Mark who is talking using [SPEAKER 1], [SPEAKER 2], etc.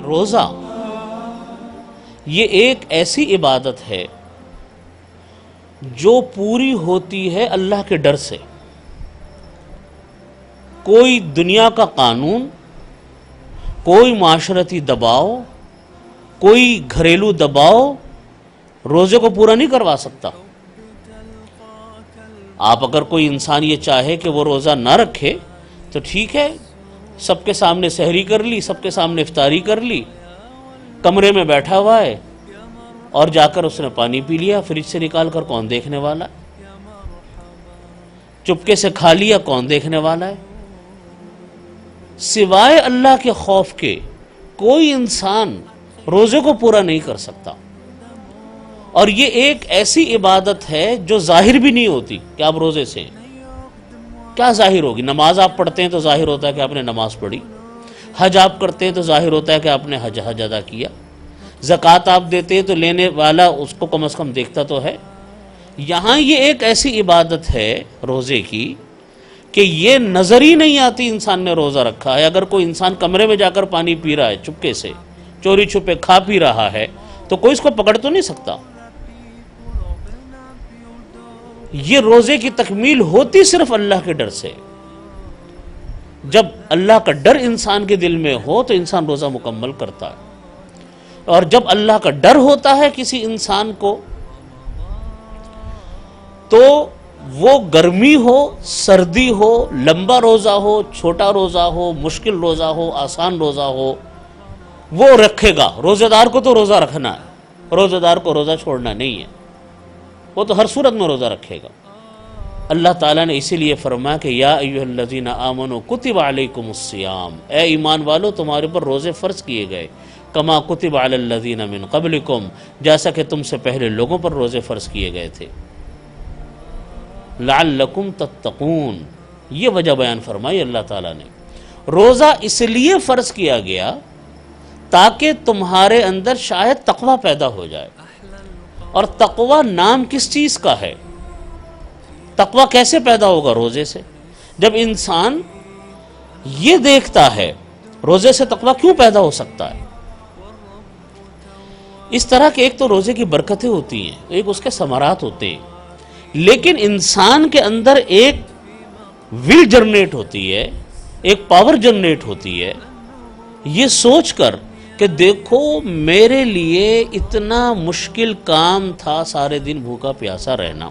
[SPEAKER 1] روزہ یہ ایک ایسی عبادت ہے جو پوری ہوتی ہے اللہ کے ڈر سے. کوئی دنیا کا قانون، کوئی معاشرتی دباؤ، کوئی گھریلو دباؤ روزے کو پورا نہیں کروا سکتا. آپ اگر کوئی انسان یہ چاہے کہ وہ روزہ نہ رکھے تو ٹھیک ہے، سب کے سامنے سحری کر لی، سب کے سامنے افطاری کر لی، کمرے میں بیٹھا ہوا ہے اور جا کر اس نے پانی پی لیا، فریج سے نکال کر کون دیکھنے والا ہے؟ چپکے سے کھا لیا، کون دیکھنے والا ہے؟ سوائے اللہ کے خوف کے کوئی انسان روزے کو پورا نہیں کر سکتا. اور یہ ایک ایسی عبادت ہے جو ظاہر بھی نہیں ہوتی کہ آپ روزے سے ہیں. کیا ظاہر ہوگی؟ نماز آپ پڑھتے ہیں تو ظاہر ہوتا ہے کہ آپ نے نماز پڑھی، حج آپ کرتے ہیں تو ظاہر ہوتا ہے کہ آپ نے حج ادا کیا، زکوٰۃ آپ دیتے ہیں تو لینے والا اس کو کم از کم دیکھتا تو ہے. یہاں یہ ایک ایسی عبادت ہے روزے کی کہ یہ نظر ہی نہیں آتی انسان نے روزہ رکھا ہے. اگر کوئی انسان کمرے میں جا کر پانی پی رہا ہے، چپکے سے چوری چھپے کھا پی رہا ہے، تو کوئی اس کو پکڑ تو نہیں سکتا. یہ روزے کی تکمیل ہوتی صرف اللہ کے ڈر سے. جب اللہ کا ڈر انسان کے دل میں ہو تو انسان روزہ مکمل کرتا ہے. اور جب اللہ کا ڈر ہوتا ہے کسی انسان کو تو وہ گرمی ہو، سردی ہو، لمبا روزہ ہو، چھوٹا روزہ ہو، مشکل روزہ ہو، آسان روزہ ہو، وہ رکھے گا. روزہ دار کو تو روزہ رکھنا ہے، روزہ دار کو روزہ چھوڑنا نہیں ہے، وہ تو ہر صورت میں روزہ رکھے گا. اللہ تعالیٰ نے اسی لیے فرمایا کہ یا ایھا الذین آمنوا کتب علیکم الصیام، اے ایمان والو تمہارے پر روزے فرض کیے گئے، کما کتب علی الذین من قبلکم، جیسا کہ تم سے پہلے لوگوں پر روزے فرض کیے گئے تھے، لعلکم تتقون. یہ وجہ بیان فرمائی اللہ تعالیٰ نے. روزہ اس لیے فرض کیا گیا تاکہ تمہارے اندر شاید تقوی پیدا ہو جائے. اور تقوی نام کس چیز کا ہے؟ تقوی کیسے پیدا ہوگا؟ روزے سے. جب انسان یہ دیکھتا ہے، روزے سے تقوی کیوں پیدا ہو سکتا ہے؟ اس طرح کہ ایک تو روزے کی برکتیں ہوتی ہیں، ایک اس کے ثمرات ہوتے ہیں، لیکن انسان کے اندر ایک ول جنریٹ ہوتی ہے، ایک پاور جنریٹ ہوتی ہے، یہ سوچ کر کہ دیکھو میرے لیے اتنا مشکل کام تھا سارے دن بھوکا پیاسا رہنا،